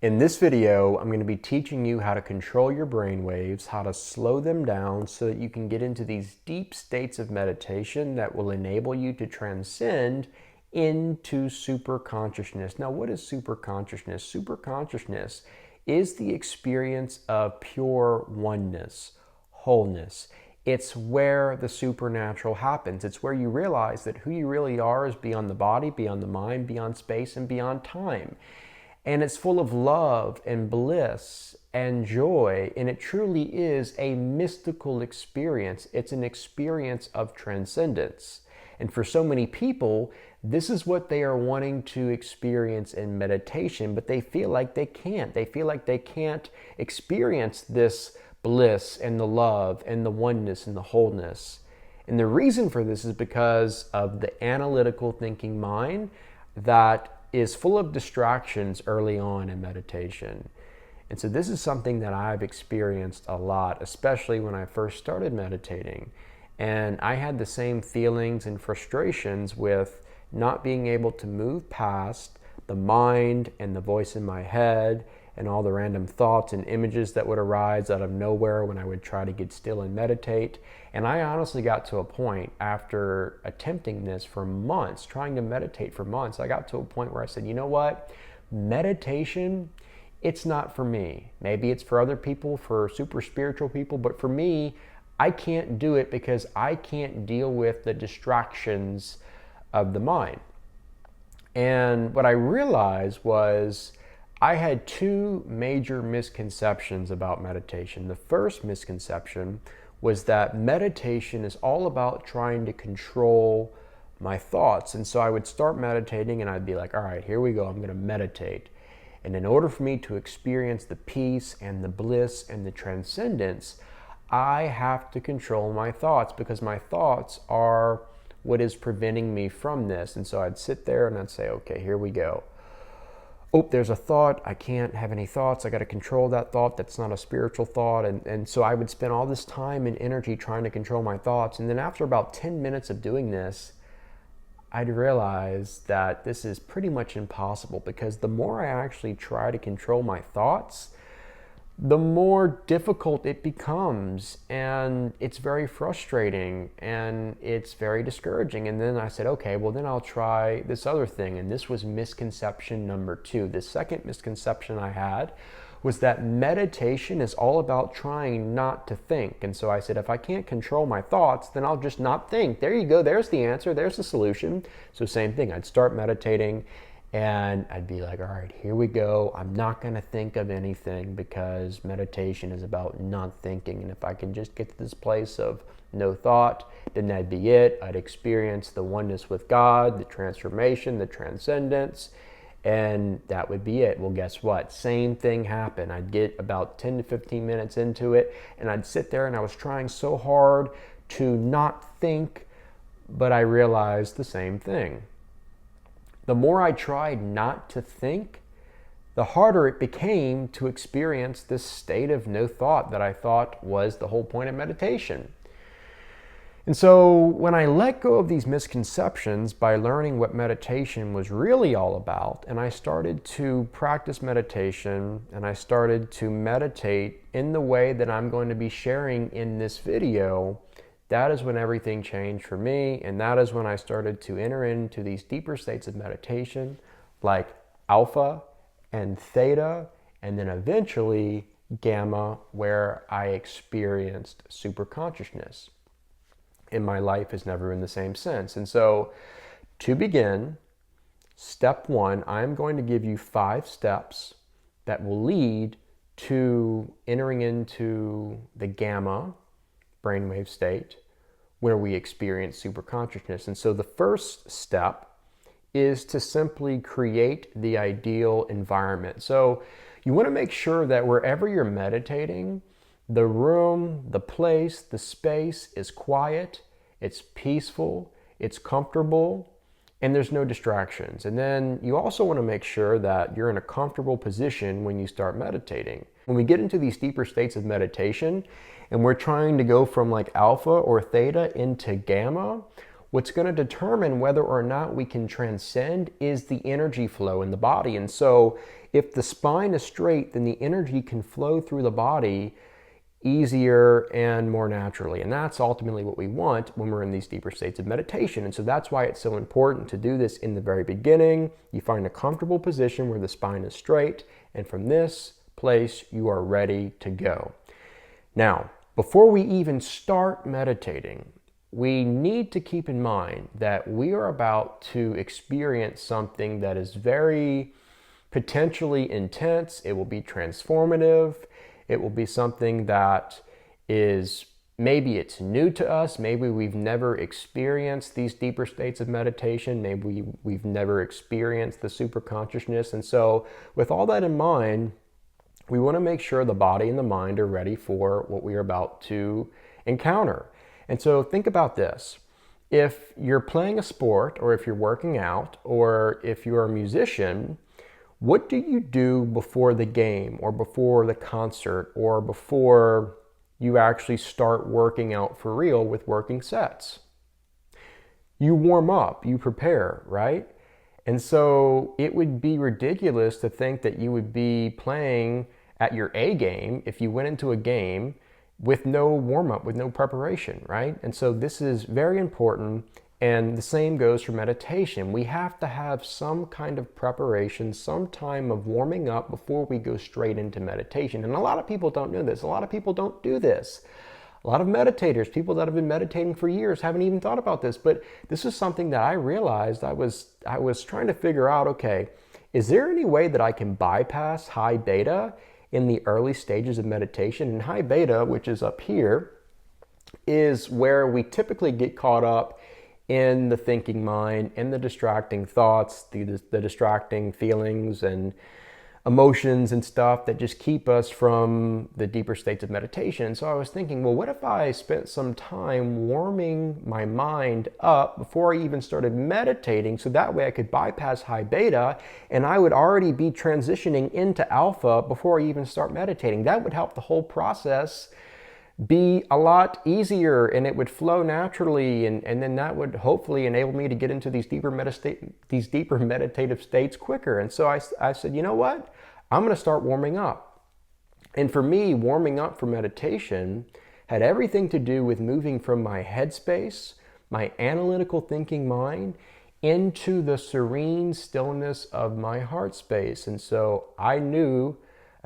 In this video, I'm going to be teaching you how to control your brain waves, how to slow them down so that you can get into these deep states of meditation that will enable you to transcend into superconsciousness. Now, what is superconsciousness? Superconsciousness is the experience of pure oneness, wholeness. It's where the supernatural happens. It's where you realize that who you really are is beyond the body, beyond the mind, beyond space, and beyond time. And it's full of love and bliss and joy, and it truly is a mystical experience. It's an experience of transcendence. And for so many people, this is what they are wanting to experience in meditation, but they feel like they can't. They feel like they can't experience this bliss and the love and the oneness and the wholeness. And the reason for this is because of the analytical thinking mind that is full of distractions early on in meditation. And so this is something that I've experienced a lot, especially when I first started meditating. And I had the same feelings and frustrations with not being able to move past the mind and the voice in my head and all the random thoughts and images that would arise out of nowhere when I would try to get still and meditate. And I honestly got to a point after attempting this for months, trying to meditate for months, I got to a point where I said, you know what? Meditation, it's not for me. Maybe it's for other people, for super spiritual people, but for me, I can't do it because I can't deal with the distractions of the mind. And what I realized was I had two major misconceptions about meditation. The first misconception was that meditation is all about trying to control my thoughts. And so I would start meditating and I'd be like, all right, here we go, I'm going to meditate. And in order for me to experience the peace and the bliss and the transcendence, I have to control my thoughts because my thoughts are what is preventing me from this. And so I'd sit there and I'd say, okay, here we go. Oh, there's a thought. I can't have any thoughts. I got to control that thought. That's not a spiritual thought. And so I would spend all this time and energy trying to control my thoughts. And then after about 10 minutes of doing this, I'd realize that this is pretty much impossible because the more I actually try to control my thoughts, the more difficult it becomes, and it's very frustrating and it's very discouraging. And then I said, okay, well then I'll try this other thing. And this was misconception number two. The second misconception I had was that meditation is all about trying not to think. And so I said, if I can't control my thoughts, then I'll just not think. There you go, there's the answer, there's the solution. So same thing, I'd start meditating and I'd be like, all right, here we go. I'm not going to think of anything because meditation is about not thinking. And if I can just get to this place of no thought, then that'd be it. I'd experience the oneness with God, the transformation, the transcendence, and that would be it. Well, guess what? Same thing happened. I'd get about 10 to 15 minutes into it, and I'd sit there and I was trying so hard to not think, but I realized the same thing. The more I tried not to think, the harder it became to experience this state of no thought that I thought was the whole point of meditation. And so when I let go of these misconceptions by learning what meditation was really all about, and I started to practice meditation, and I started to meditate in the way that I'm going to be sharing in this video, that is when everything changed for me, and that is when I started to enter into these deeper states of meditation, like alpha and theta, and then eventually gamma, where I experienced superconsciousness. And my life has never been the same since. And so, to begin, step one, I'm going to give you 5 steps that will lead to entering into the gamma brainwave state where we experience superconsciousness. And so the first step is to simply create the ideal environment. So you want to make sure that wherever you're meditating, the room, the place, the space is quiet, it's peaceful, it's comfortable, and there's no distractions. And then you also want to make sure that you're in a comfortable position when you start meditating. When we get into these deeper states of meditation and we're trying to go from like alpha or theta into gamma, what's going to determine whether or not we can transcend is the energy flow in the body. And so if the spine is straight, then the energy can flow through the body easier and more naturally. And that's ultimately what we want when we're in these deeper states of meditation. And so that's why it's so important to do this in the very beginning. You find a comfortable position where the spine is straight, and from this place, you are ready to go. Now, before we even start meditating, we need to keep in mind that we are about to experience something that is very potentially intense. It will be transformative. It will be something that is, maybe it's new to us. Maybe we've never experienced these deeper states of meditation. Maybe we've never experienced the superconsciousness. And so with all that in mind, we want to make sure the body and the mind are ready for what we are about to encounter. And so think about this. If you're playing a sport, or if you're working out, or if you're a musician, what do you do before the game, or before the concert, or before you actually start working out for real with working sets? You warm up, you prepare, right? And so it would be ridiculous to think that you would be playing at your A game if you went into a game with no warm-up, with no preparation, right? And so this is very important. And the same goes for meditation. We have to have some kind of preparation, some time of warming up before we go straight into meditation. And a lot of people don't know this. A lot of people don't do this. A lot of meditators, people that have been meditating for years, haven't even thought about this. But this is something that I realized I was trying to figure out, okay, is there any way that I can bypass high beta in the early stages of meditation? And high beta, which is up here, is where we typically get caught up in the thinking mind, in the distracting thoughts, the distracting feelings and emotions and stuff that just keep us from the deeper states of meditation. So I was thinking, well, what if I spent some time warming my mind up before I even started meditating, so that way I could bypass high beta and I would already be transitioning into alpha before I even start meditating. That would help the whole process be a lot easier, and it would flow naturally, and then that would hopefully enable me to get into these deeper meditative states quicker. And so I said, you know what? I'm going to start warming up. And for me, warming up for meditation had everything to do with moving from my headspace, my analytical thinking mind, into the serene stillness of my heart space. And so I knew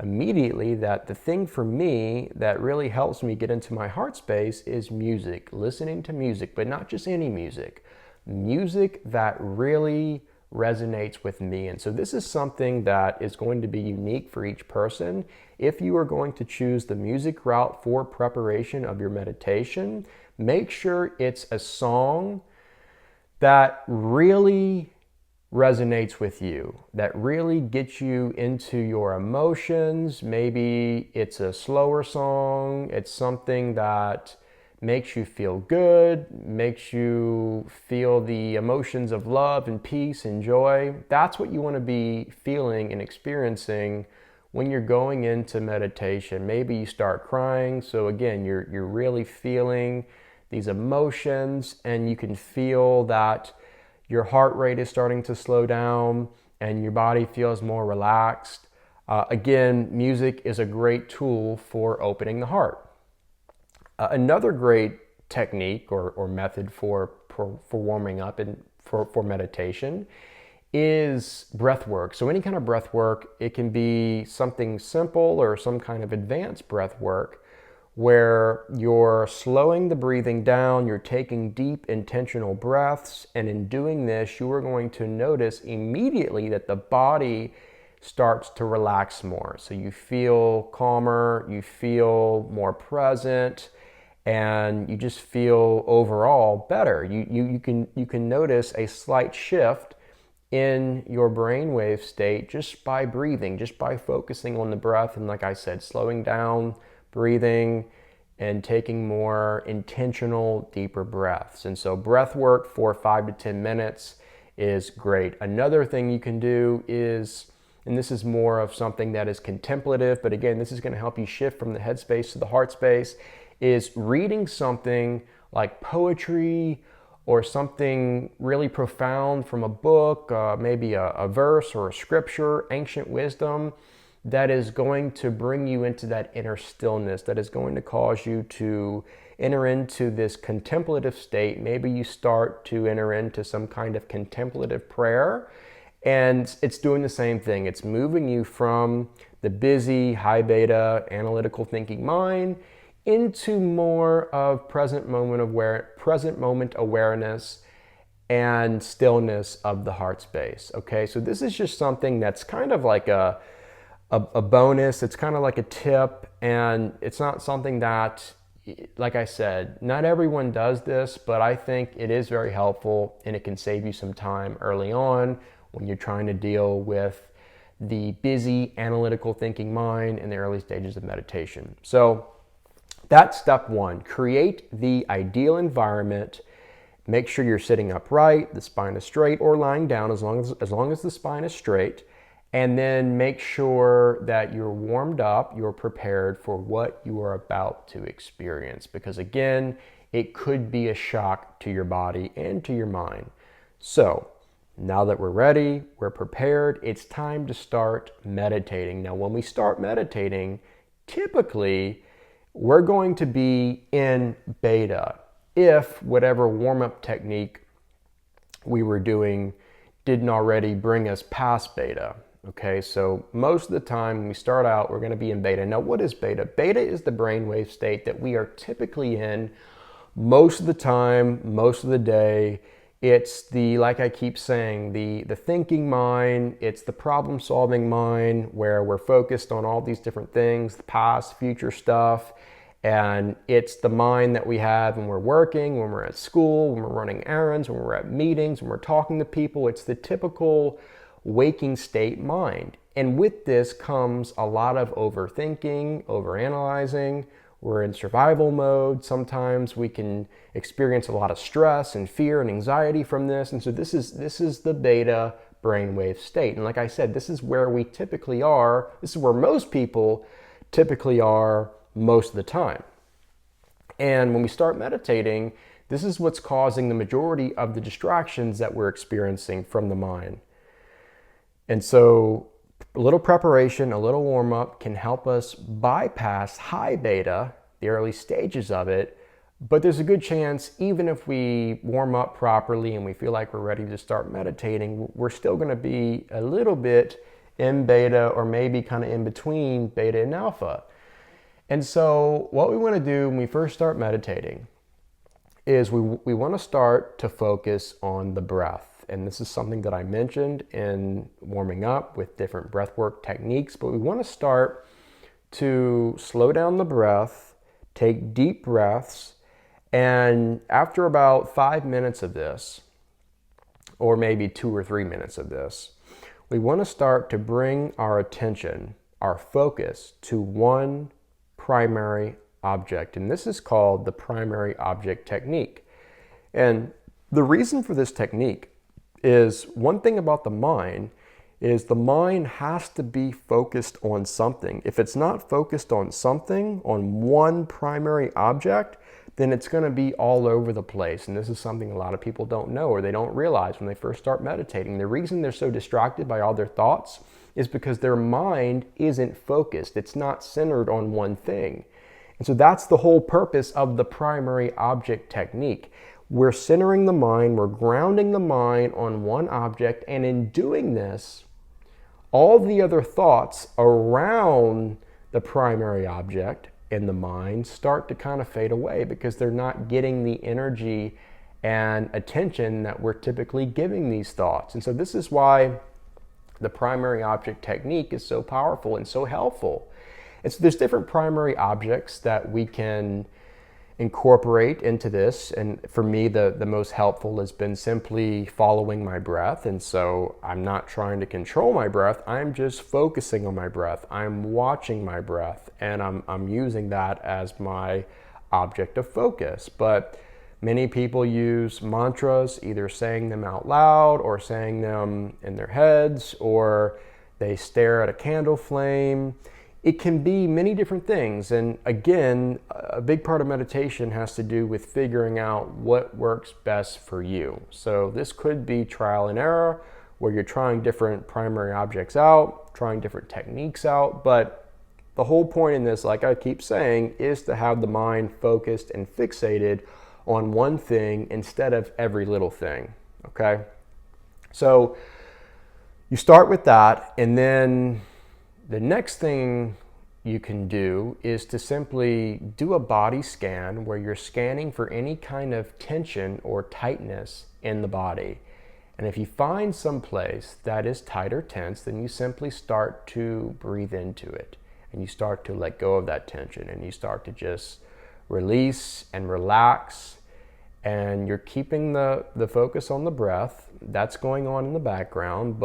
immediately that the thing for me that really helps me get into my heart space is music, listening to music, but not just any music, music that really resonates with me. And so this is something that is going to be unique for each person. If you are going to choose the music route for preparation of your meditation, make sure it's a song that really resonates with you, that really gets you into your emotions. Maybe it's a slower song. It's something that makes you feel good, makes you feel the emotions of love and peace and joy. That's what you want to be feeling and experiencing when you're going into meditation. Maybe you start crying. So again, you're really feeling these emotions, and you can feel that your heart rate is starting to slow down and your body feels more relaxed. Again, music is a great tool for opening the heart. Another great technique or method for warming up and for meditation is breath work. So any kind of breath work, it can be something simple or some kind of advanced breath work where you're slowing the breathing down, you're taking deep intentional breaths, and in doing this, you are going to notice immediately that the body starts to relax more. So you feel calmer, you feel more present, and you just feel overall better. You can notice a slight shift in your brainwave state just by breathing, just by focusing on the breath, and like I said, slowing down, breathing, and taking more intentional, deeper breaths. And so breath work for 5 to 10 minutes is great. Another thing you can do is, and this is more of something that is contemplative, but again, this is going to help you shift from the head space to the heart space, is reading something like poetry or something really profound from a book, maybe a verse or a scripture, ancient wisdom, that is going to bring you into that inner stillness, that is going to cause you to enter into this contemplative state. Maybe you start to enter into some kind of contemplative prayer, and it's doing the same thing. It's moving you from the busy, high beta, analytical thinking mind into more of present moment awareness and stillness of the heart space. Okay, so this is just something that's kind of like a bonus. It's kind of like a tip, and it's not something that, like I said, not everyone does this, but I think it is very helpful, and it can save you some time early on when you're trying to deal with the busy analytical thinking mind in the early stages of meditation. So that's step one. Create the ideal environment. Make sure you're sitting upright, the spine is straight, or lying down as long as the spine is straight. And then make sure that you're warmed up, you're prepared for what you are about to experience. Because again, it could be a shock to your body and to your mind. So now that we're ready, we're prepared, it's time to start meditating. Now, when we start meditating, typically we're going to be in beta if whatever warm-up technique we were doing didn't already bring us past beta. Okay, so most of the time when we start out, we're going to be in beta. Now, what is beta? Beta is the brainwave state that we are typically in most of the time, most of the day. It's the, like I keep saying, the thinking mind. It's the problem-solving mind where we're focused on all these different things, the past, future stuff. And it's the mind that we have when we're working, when we're at school, when we're running errands, when we're at meetings, when we're talking to people. It's the typical waking state mind. And with this comes a lot of overthinking, overanalyzing. We're in survival mode. Sometimes we can experience a lot of stress and fear and anxiety from this. And so this is the beta brainwave state. And like I said, this is where we typically are. This is where most people typically are most of the time. And when we start meditating, this is what's causing the majority of the distractions that we're experiencing from the mind. And so a little preparation, a little warm-up can help us bypass high beta, the early stages of it. But there's a good chance, even if we warm up properly and we feel like we're ready to start meditating, we're still going to be a little bit in beta, or maybe kind of in between beta and alpha. And so what we want to do when we first start meditating is we want to start to focus on the breath. And this is something that I mentioned in warming up with different breathwork techniques, but we want to start to slow down the breath, take deep breaths, and after about 5 minutes of this, or maybe 2 or 3 minutes of this, we want to start to bring our attention, our focus, to one primary object. And this is called the primary object technique. And the reason for this technique is, one thing about the mind is the mind has to be focused on something. If it's not focused on something, on one primary object, then it's going to be all over the place. And this is something a lot of people don't know, or they don't realize when they first start meditating. The reason they're so distracted by all their thoughts is because their mind isn't focused. It's not centered on one thing. And so that's the whole purpose of the primary object technique. We're centering the mind, we're grounding the mind on one object, and in doing this, all the other thoughts around the primary object in the mind start to kind of fade away because they're not getting the energy and attention that we're typically giving these thoughts. And so this is why the primary object technique is so powerful and so helpful. And so there's different primary objects that we can incorporate into this, and for me the most helpful has been simply following my breath. And so I'm not trying to control my breath, I'm just focusing on my breath, I'm watching my breath, and I'm using that as my object of focus. But many people use mantras, either saying them out loud or saying them in their heads, or they stare at a candle flame. It can be many different things. And again, a big part of meditation has to do with figuring out what works best for you. So this could be trial and error, where you're trying different primary objects out, trying different techniques out, but the whole point in this, like I keep saying, is to have the mind focused and fixated on one thing instead of every little thing, okay? So you start with that, and then the next thing you can do is to simply do a body scan where you're scanning for any kind of tension or tightness in the body. And if you find some place that is tight or tense, then you simply start to breathe into it. And you start to let go of that tension, and you start to just release and relax. And you're keeping the focus on the breath. That's going on in the background,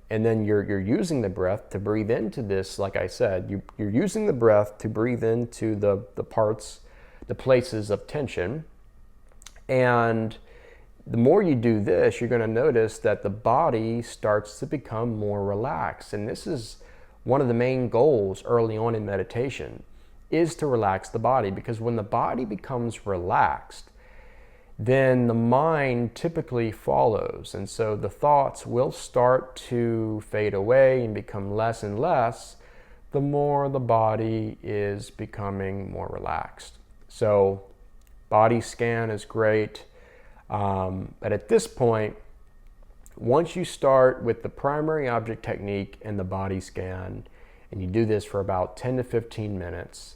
and then you're using the breath to breathe into this. Like I said, you're using the breath to breathe into the parts, the places of tension. And the more you do this, you're going to notice that the body starts to become more relaxed. And this is one of the main goals early on in meditation, is to relax the body. Because when the body becomes relaxed, then the mind typically follows. And so the thoughts will start to fade away and become less and less the more the body is becoming more relaxed. So body scan is great. But at this point, once you start with the primary object technique and the body scan, and you do this for about 10 to 15 minutes,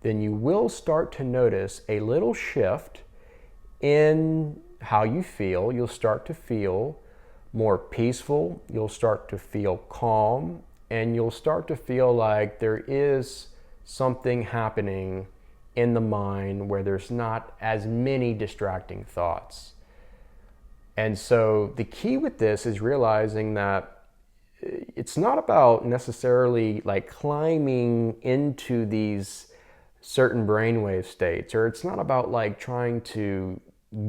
then you will start to notice a little shift in how you feel. You'll start to feel more peaceful, you'll start to feel calm, and you'll start to feel like there is something happening in the mind where there's not as many distracting thoughts. And so the key with this is realizing that it's not about necessarily like climbing into these certain brainwave states, or it's not about like trying to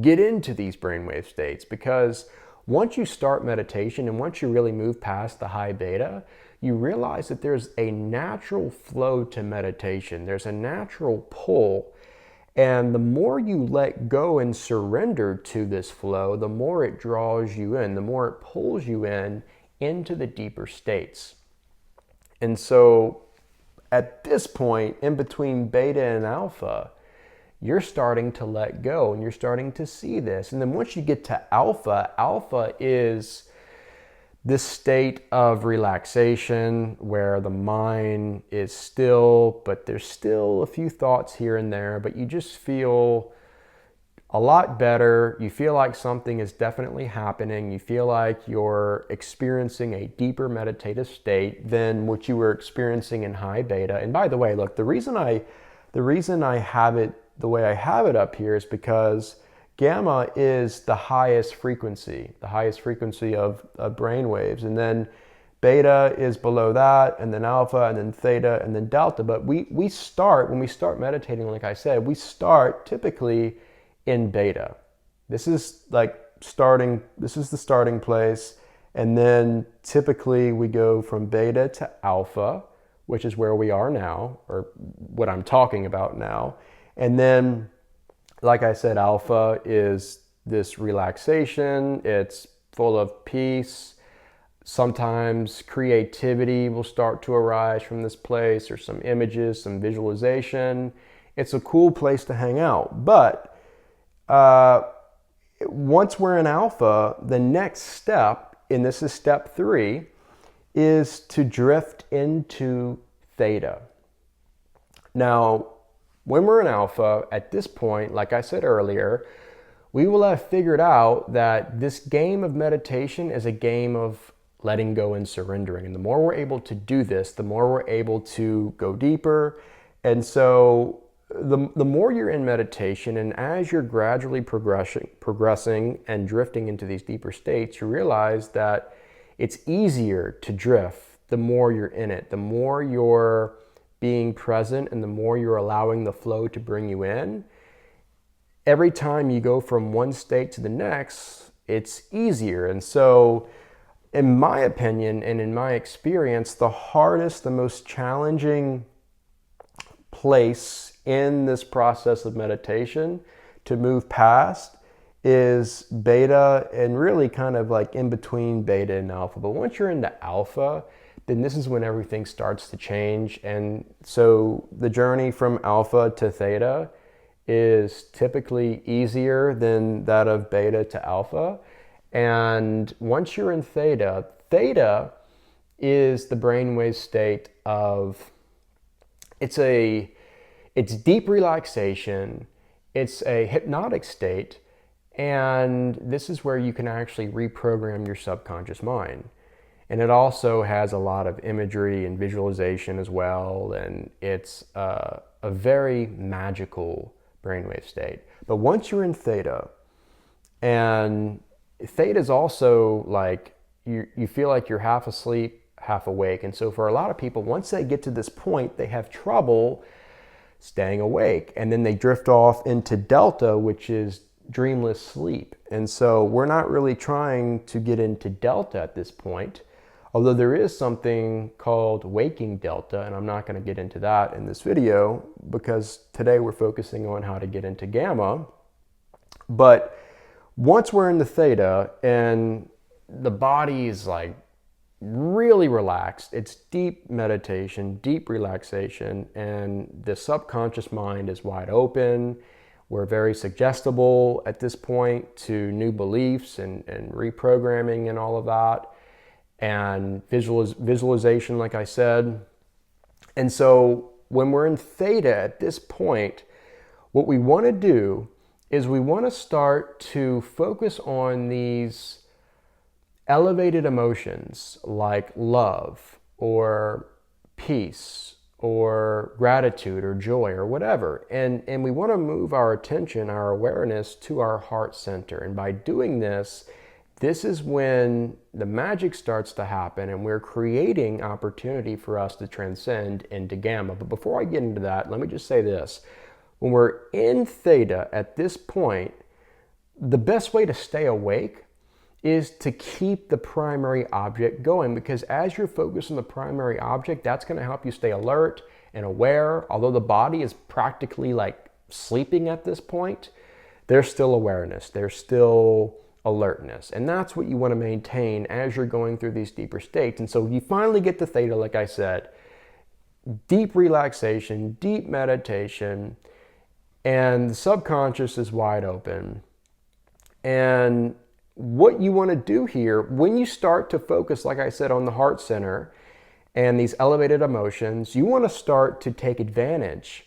get into these brainwave states, because once you start meditation and once you really move past the high beta, you realize that there's a natural flow to meditation. There's a natural pull. And the more you let go and surrender to this flow, the more it draws you in, the more it pulls you in into the deeper states. And so at this point, in between beta and alpha, you're starting to let go and you're starting to see this. And then once you get to alpha, alpha is this state of relaxation where the mind is still, but there's still a few thoughts here and there, but you just feel a lot better. You feel like something is definitely happening. You feel like you're experiencing a deeper meditative state than what you were experiencing in high beta. And by the way, look, the reason I have it the way I have it up here is because gamma is the highest frequency of brain waves. And then beta is below that, and then alpha, and then theta, and then delta. But we start, when we start meditating, like I said, we start typically in beta. This is the starting place. And then typically we go from beta to alpha, which is where we are now, or what I'm talking about now. And then, like I said, alpha is this relaxation. It's full of peace. Sometimes creativity will start to arise from this place, or some images, some visualization. It's a cool place to hang out. But once we're in alpha, the next step, and this is step 3, is to drift into theta. Now, when we're in alpha, at this point, like I said earlier, we will have figured out that this game of meditation is a game of letting go and surrendering. And the more we're able to do this, the more we're able to go deeper. And so the more you're in meditation, and as you're gradually progressing and drifting into these deeper states, you realize that it's easier to drift the more you're in it, the more you're being present, and the more you're allowing the flow to bring you in. Every time you go from one state to the next, it's easier. And so, in my opinion and in my experience, the hardest, the most challenging place in this process of meditation to move past is beta, and really kind of like in between beta and alpha. But once you're into alpha, then this is when everything starts to change. And so the journey from alpha to theta is typically easier than that of beta to alpha. And once you're in theta, theta is the brainwave state of, it's deep relaxation, it's a hypnotic state, and this is where you can actually reprogram your subconscious mind. And it also has a lot of imagery and visualization as well, and it's a very magical brainwave state. But once you're in theta, and theta is also like, you feel like you're half asleep, half awake. And so for a lot of people, once they get to this point, they have trouble staying awake. And then they drift off into delta, which is dreamless sleep. And so we're not really trying to get into delta at this point, although there is something called waking delta, and I'm not going to get into that in this video because today we're focusing on how to get into gamma. But once we're in the theta and the body is like really relaxed, it's deep meditation, deep relaxation, and the subconscious mind is wide open. We're very suggestible at this point to new beliefs and reprogramming and all of that, and visualization, like I said. And so when we're in theta at this point, what we want to do is we want to start to focus on these elevated emotions like love or peace or gratitude or joy or whatever. And we want to move our attention, our awareness to our heart center. And by doing this, this is when the magic starts to happen and we're creating opportunity for us to transcend into gamma. But before I get into that, let me just say this. When we're in theta at this point, the best way to stay awake is to keep the primary object going, because as you're focused on the primary object, that's going to help you stay alert and aware. Although the body is practically like sleeping at this point, there's still awareness, there's still alertness. And that's what you want to maintain as you're going through these deeper states. And so you finally get to theta, like I said, deep relaxation, deep meditation, and the subconscious is wide open. And what you want to do here, when you start to focus, like I said, on the heart center and these elevated emotions, you want to start to take advantage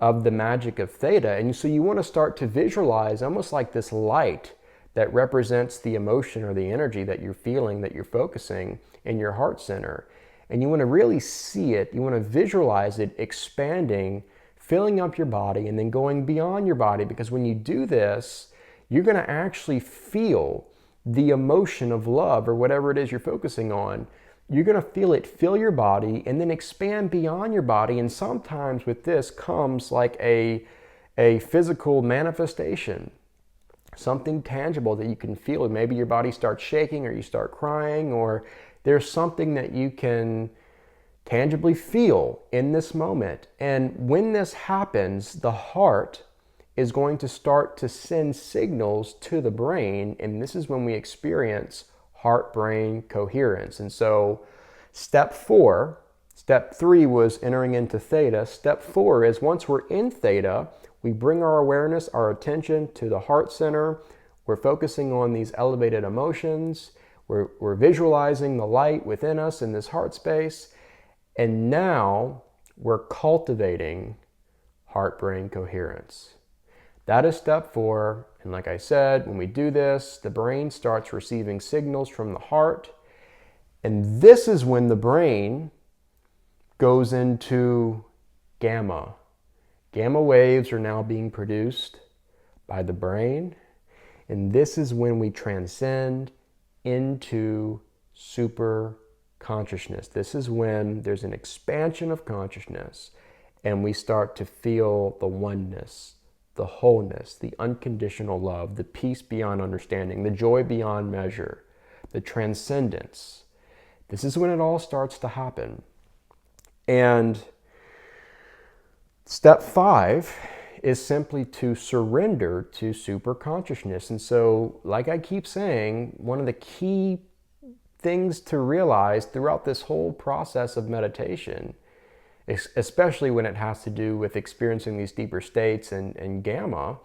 of the magic of theta. And so you want to start to visualize almost like this light that represents the emotion or the energy that you're feeling, that you're focusing in your heart center. And you want to really see it, you want to visualize it expanding, filling up your body, and then going beyond your body. Because when you do this, you're going to actually feel the emotion of love or whatever it is you're focusing on. You're going to feel it fill your body and then expand beyond your body. And sometimes with this comes like a physical manifestation, something tangible that you can feel. Maybe your body starts shaking or you start crying, or there's something that you can tangibly feel in this moment. And when this happens, the heart is going to start to send signals to the brain, and this is when we experience heart-brain coherence. And so step 3 was entering into theta. Step 4 is once we're in theta, we bring our awareness, our attention to the heart center. We're focusing on these elevated emotions. We're visualizing the light within us in this heart space. And now we're cultivating heart-brain coherence. That is step 4, and like I said, when we do this, the brain starts receiving signals from the heart, and this is when the brain goes into gamma. Gamma waves are now being produced by the brain, and this is when we transcend into superconsciousness. This is when there's an expansion of consciousness, and we start to feel the oneness, the wholeness, the unconditional love, the peace beyond understanding, the joy beyond measure, the transcendence. This is when it all starts to happen. And Step 5 is simply to surrender to superconsciousness. And so, like I keep saying, one of the key things to realize throughout this whole process of meditation, especially when it has to do with experiencing these deeper states and gamma,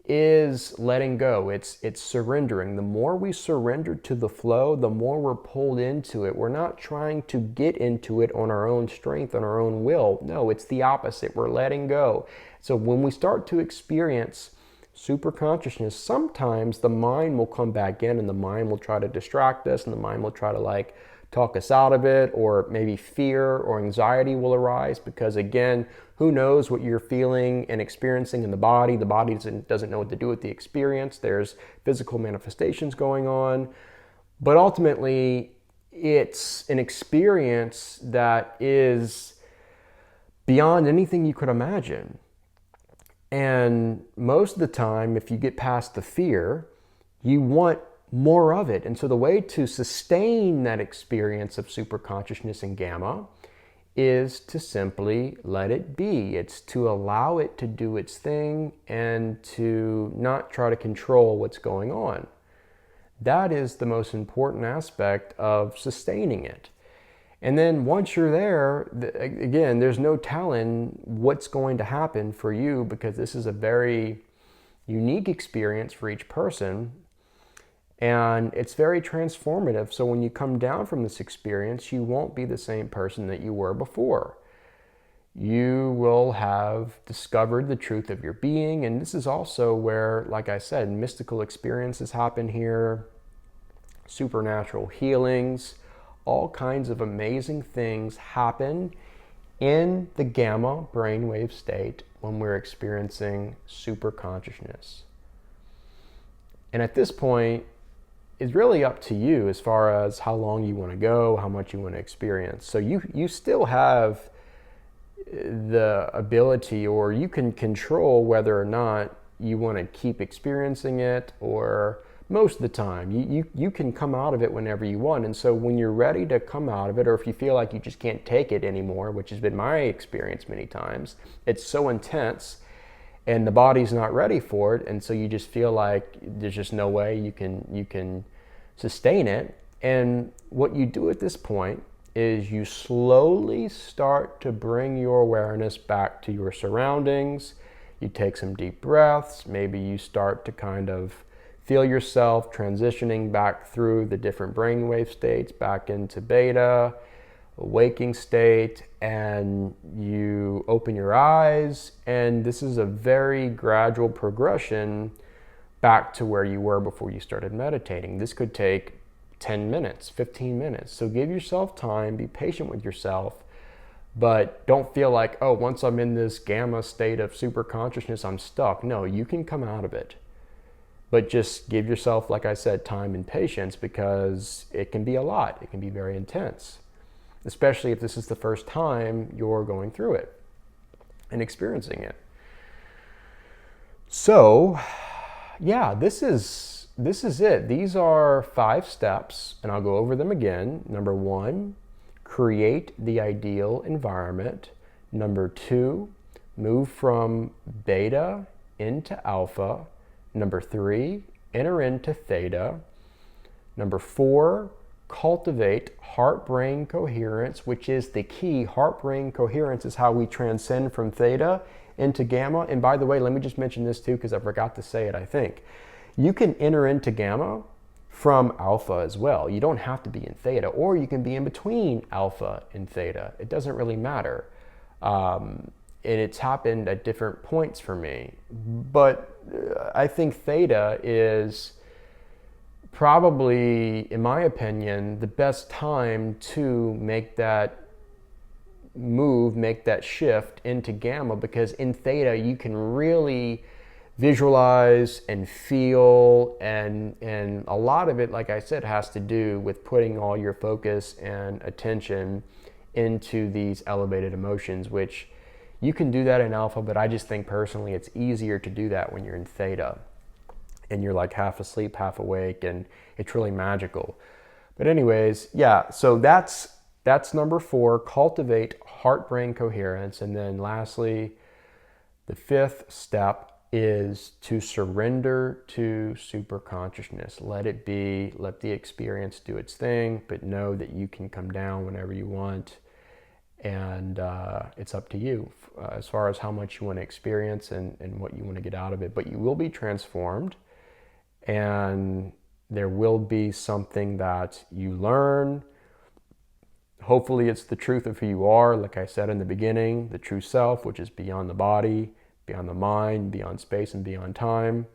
is letting go. It's surrendering. The more we surrender to the flow, the more we're pulled into it. We're not trying to get into it on our own strength, on our own will. No, it's the opposite. We're letting go. So when we start to experience super consciousness, sometimes the mind will come back in and the mind will try to distract us and the mind will try to talk us out of it, or maybe fear or anxiety will arise because, again, who knows what you're feeling and experiencing in the body. The body doesn't know what to do with the experience. There's physical manifestations going on. But ultimately, it's an experience that is beyond anything you could imagine. And most of the time, if you get past the fear, you want more of it. And so the way to sustain that experience of superconsciousness and gamma is to simply let it be. It's to allow it to do its thing and to not try to control what's going on. That is the most important aspect of sustaining it. And then once you're there, again, there's no telling what's going to happen for you, because this is a very unique experience for each person. And it's very transformative. So when you come down from this experience, you won't be the same person that you were before. You will have discovered the truth of your being. And this is also where, like I said, mystical experiences happen here, supernatural healings, all kinds of amazing things happen in the gamma brainwave state when we're experiencing super consciousness. And at this point, it's really up to you as far as how long you want to go, how much you want to experience. So you still have the ability, or you can control whether or not you want to keep experiencing it, or most of the time you can come out of it whenever you want. And so when you're ready to come out of it, or if you feel like you just can't take it anymore, which has been my experience many times, it's so intense and the body's not ready for it, and so you just feel like there's just no way you can sustain it. And what you do at this point is you slowly start to bring your awareness back to your surroundings. You take some deep breaths. Maybe you start to kind of feel yourself transitioning back through the different brainwave states, back into beta, a waking state, and you open your eyes. And this is a very gradual progression back to where you were before you started meditating. This could take 10 minutes, 15 minutes. So give yourself time, be patient with yourself, but don't feel like, oh, once I'm in this gamma state of super consciousness, I'm stuck. No, you can come out of it. But just give yourself, like I said, time and patience, because it can be a lot. It can be very intense, especially if this is the first time you're going through it and experiencing it. So, yeah, this is it. These are 5 steps, and I'll go over them again. Number 1, create the ideal environment. Number 2, move from beta into alpha. Number 3, enter into theta. Number 4, cultivate heart-brain coherence, which is the key. Heart-brain coherence is how we transcend from theta into gamma. And by the way, let me just mention this too, because I forgot to say it, I think. You can enter into gamma from alpha as well. You don't have to be in theta, or you can be in between alpha and theta. It doesn't really matter. And it's happened at different points for me. But I think theta is probably, in my opinion, the best time to make that move, make that shift into gamma, because in theta you can really visualize and feel, and a lot of it, like I said, has to do with putting all your focus and attention into these elevated emotions, which you can do that in alpha, but I just think personally it's easier to do that when you're in theta and you're like half asleep, half awake, and it's really magical. But anyways, yeah, so that's that's number 4, cultivate heart-brain coherence. And then lastly, the 5th step is to surrender to superconsciousness. Let it be, let the experience do its thing, but know that you can come down whenever you want. And it's up to you as far as how much you want to experience and what you want to get out of it. But you will be transformed, and there will be something that you learn. Hopefully it's the truth of who you are, like I said in the beginning, the true self, which is beyond the body, beyond the mind, beyond space, and beyond time.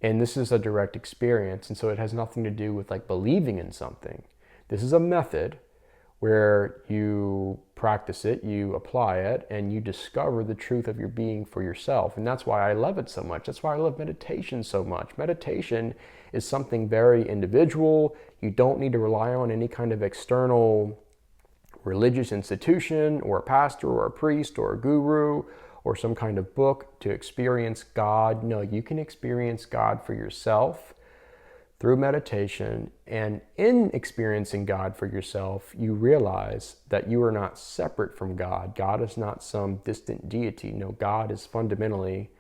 And this is a direct experience, and so it has nothing to do with like believing in something. This is a method where you practice it, you apply it, and you discover the truth of your being for yourself. And that's why I love it so much. That's why I love meditation so much. Meditation is something very individual. You don't need to rely on any kind of external religious institution or a pastor or a priest or a guru or some kind of book to experience God. No, you can experience God for yourself through meditation. And in experiencing God for yourself, you realize that you are not separate from God. God is not some distant deity. No, God is fundamentally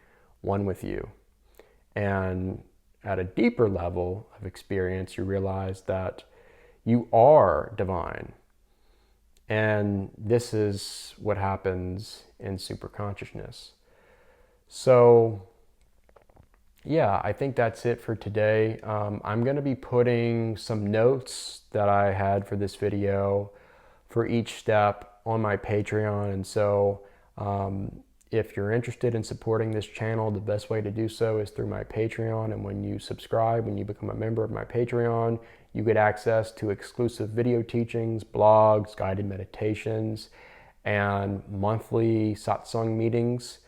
one with you. And at a deeper level of experience, you realize that you are divine. And this is what happens in superconsciousness. So, yeah, I think that's it for today. I'm going to be putting some notes that I had for this video for each step on my Patreon. And so if you're interested in supporting this channel, the best way to do so is through my Patreon. And when you subscribe, when you become a member of my Patreon, you get access to exclusive video teachings, blogs, guided meditations, and monthly satsang meetings.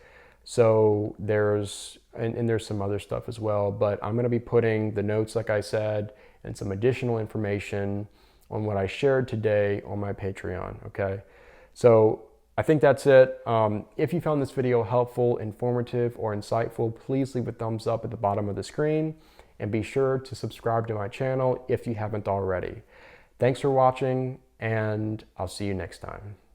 So there's some other stuff as well, but I'm going to be putting the notes, like I said, and some additional information on what I shared today on my Patreon, okay? So I think that's it. If you found this video helpful, informative, or insightful, please leave a thumbs up at the bottom of the screen, and be sure to subscribe to my channel if you haven't already. Thanks for watching, and I'll see you next time.